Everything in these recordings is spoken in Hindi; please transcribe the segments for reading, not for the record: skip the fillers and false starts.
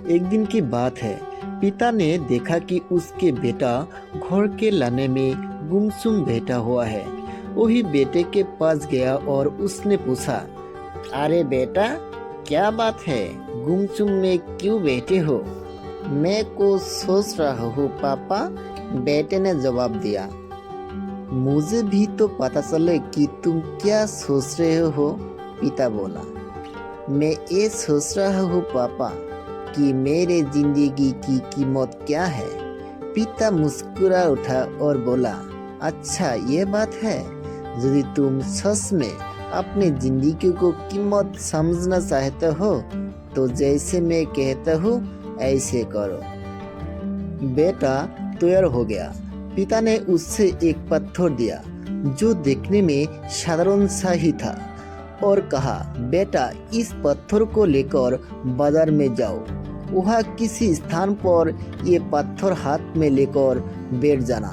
एक दिन की बात है। पिता ने देखा कि उसके बेटा घर के लाने में गुमसुम बैठा हुआ है। वही बेटे के पास गया और उसने पूछा, अरे बेटा, क्या बात है, गुमसुम में क्यों बैठे हो? मैं कुछ सोच रहा हूँ पापा, बेटे ने जवाब दिया। मुझे भी तो पता चले कि तुम क्या सोच रहे हो, पिता बोला। मैं ये सोच रहा हूँ पापा कि मेरे जिंदगी की कीमत क्या है। पिता मुस्कुरा उठा और बोला, अच्छा ये बात है। यदि तुम सच में अपनी जिंदगी को कीमत समझना चाहते हो तो जैसे मैं कहता हूँ ऐसे करो। बेटा तैयार हो गया। पिता ने उससे एक पत्थर दिया जो देखने में साधारण सा ही था और कहा, बेटा इस पत्थर को लेकर बाजार में जाओ। वहाँ किसी स्थान पर ये पत्थर हाथ में लेकर बैठ जाना।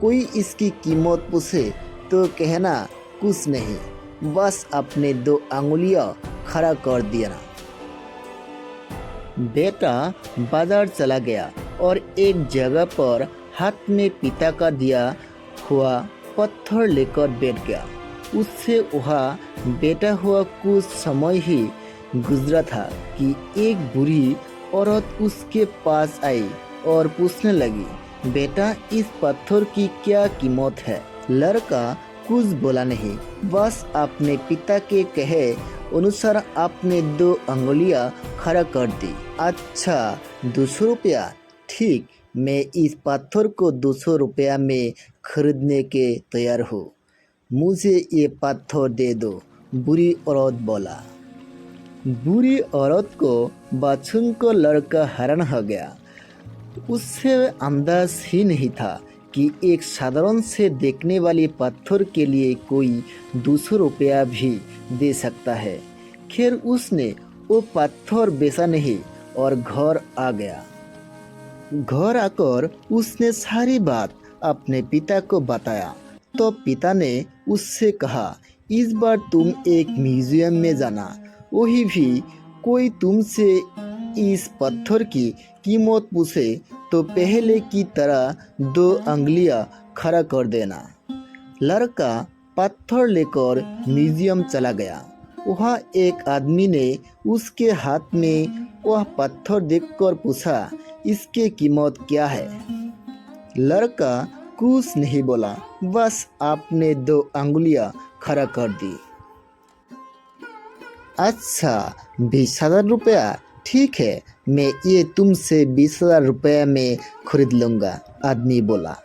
कोई इसकी कीमत पूछे तो कहना कुछ नहीं, बस अपने 2 अंगुलियां खड़ा कर देना। बेटा बाजार चला गया और एक जगह पर हाथ में पिता का दिया हुआ पत्थर लेकर बैठ गया। उससे वहाँ बैठा हुआ कुछ समय ही गुजरा था कि एक बुरी औरत उसके पास आई और पूछने लगी, बेटा इस पत्थर की क्या कीमत है? लड़का कुछ बोला नहीं, बस अपने पिता के कहे अनुसार अपने 2 अंगुलियां खड़ा कर दी। अच्छा, 200 रुपया? ठीक, मैं इस पत्थर को 200 रुपया में खरीदने के तैयार हूँ। मुझे ये पत्थर दे दो, बुरी औरत बोला। बुरी औरत को बात सुनकर लड़का हैरान हो गया। उससे अंदाज ही नहीं था कि एक साधारण से देखने वाले पत्थर के लिए कोई 200 रुपया भी दे सकता है। खैर उसने वो पत्थर बेचा नहीं और घर आ गया। घर आकर उसने सारी बात अपने पिता को बताया तो पिता ने उससे कहा, इस बार तुम एक म्यूजियम में जाना, वही भी कोई तुमसे इस पत्थर की कीमत पूछे तो पहले की तरह 2 अंगुलियां खड़ा कर देना। लड़का पत्थर लेकर म्यूजियम चला गया। वहाँ एक आदमी ने उसके हाथ में वह पत्थर देखकर पूछा, इसकी कीमत क्या है? लड़का कुछ नहीं बोला, बस आपने 2 अंगुलियां खड़ा कर दी। अच्छा, 20,000 रुपया? ठीक है, मैं ये तुमसे 20,000 रुपया में खरीद लूँगा, आदमी बोला।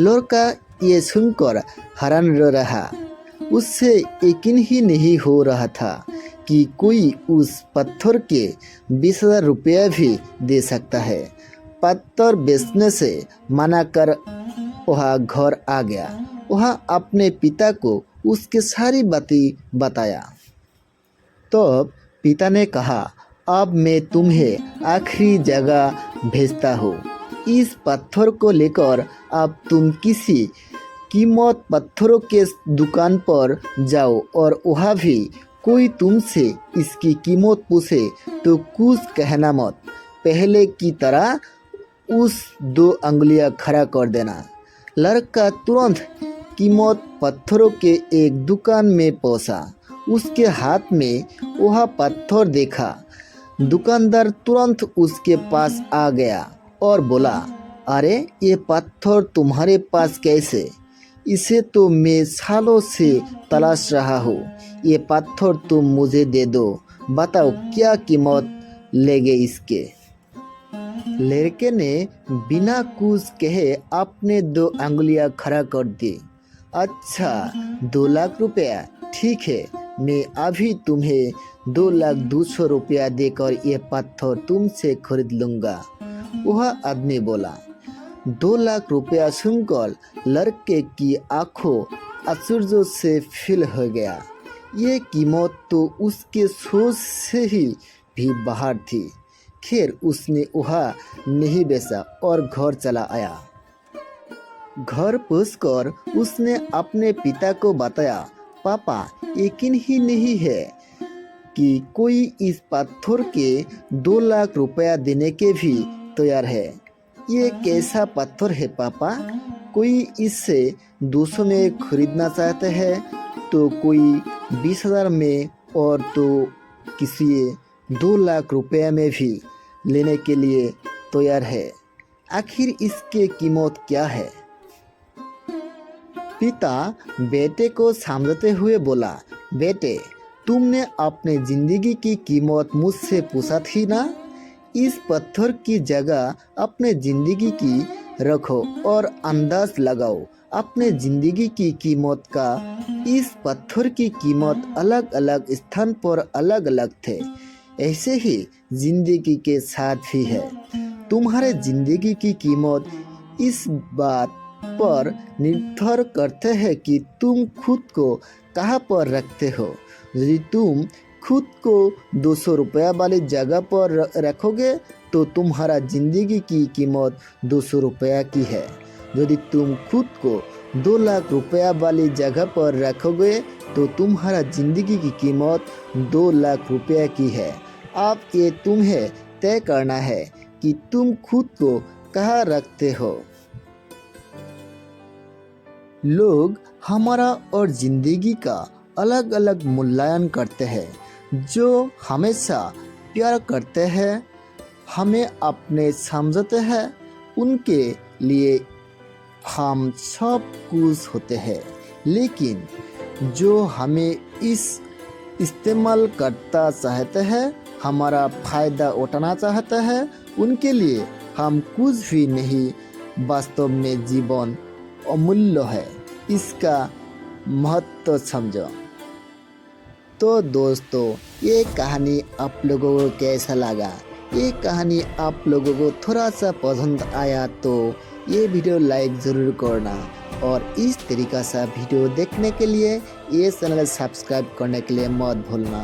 लड़का ये सुनकर हैरान रहा। उससे यकीन ही नहीं हो रहा था कि कोई उस पत्थर के 20,000 रुपया भी दे सकता है। पत्थर बेचने से मना कर वह घर आ गया। वह अपने पिता को उसके सारी बातें बताया। तो पिता ने कहा, अब मैं तुम्हें आखिरी जगह भेजता हूँ। इस पत्थर को लेकर अब तुम किसी कीमत पत्थरों के दुकान पर जाओ और वहाँ भी कोई तुमसे इसकी कीमत पूछे तो कुछ कहना मत, पहले की तरह उस 2 अंगुलियां खड़ा कर देना। लड़का तुरंत कीमत पत्थरों के एक दुकान में पहुंचा। उसके हाथ में वह पत्थर देखा। दुकानदार तुरंत उसके पास आ गया और बोला, अरे ये पत्थर तुम्हारे पास कैसे? इसे तो मैं सालों से तलाश रहा हूँ। ये पत्थर तुम मुझे दे दो, बताओ क्या कीमत लेगे इसके? लड़के ने बिना कुछ कहे अपने 2 अंगुलियां खड़ा कर दी। अच्छा, 2 लाख रुपया? ठीक है, मैं अभी तुम्हें 2,200,000 रुपया देकर ये पत्थर तुमसे खरीद लूँगा, वह आदमी बोला। 2 लाख रुपया सुनकर लड़के की आंखों आश्चर्य से फैल हो गया। ये कीमत तो उसके सोच से ही भी बाहर थी। खैर उसने वह नहीं बेचा और घर चला आया। घर पहुंचकर उसने अपने पिता को बताया, पापा यकीन ही नहीं है, कि कोई इस पत्थर के 2 लाख रुपया देने के भी तैयार है। ये कैसा पत्थर है पापा? कोई इससे 200 में खरीदना चाहते हैं तो कोई 20,000 में और तो किसी 2 लाख रुपया में भी लेने के लिए तैयार है। आखिर इसके कीमत क्या है? पिता बेटे को समझाते हुए बोला, बेटे तुमने अपने जिंदगी की कीमत मुझसे पूछा थी ना? इस पत्थर की जगह अपने जिंदगी की रखो और अंदाज लगाओ अपने जिंदगी की कीमत का। इस पत्थर की कीमत अलग अलग स्थान पर अलग अलग थे। ऐसे ही जिंदगी के साथ भी है। तुम्हारे जिंदगी की कीमत इस बात पर निर्भर करते हैं कि तुम खुद को कहाँ पर रखते हो। यदि तुम खुद को 200 रुपया वाली जगह पर रखोगे तो तुम्हारा जिंदगी की कीमत 200 रुपया की है। यदि तुम खुद को 2 लाख रुपया वाली जगह पर रखोगे तो तुम्हारा जिंदगी की कीमत 2 लाख रुपया की है। अब ये तुम्हें तय करना है कि तुम खुद को कहाँ रखते हो। लोग हमारा और जिंदगी का अलग अलग मूल्यांकन करते हैं। जो हमेशा प्यार करते हैं, हमें अपने समझते हैं, उनके लिए हम सब कुछ होते हैं। लेकिन जो हमें इस्तेमाल करता चाहते हैं, हमारा फ़ायदा उठाना चाहते हैं, उनके लिए हम कुछ भी नहीं। वास्तव में जीवन अमूल्य है, इसका महत्व समझो। तो दोस्तों, ये कहानी आप लोगों को कैसा लगा? ये कहानी आप लोगों को थोड़ा सा पसंद आया तो ये वीडियो लाइक ज़रूर करना और इस तरीक़ा से वीडियो देखने के लिए ये चैनल सब्सक्राइब करने के लिए मत भूलना।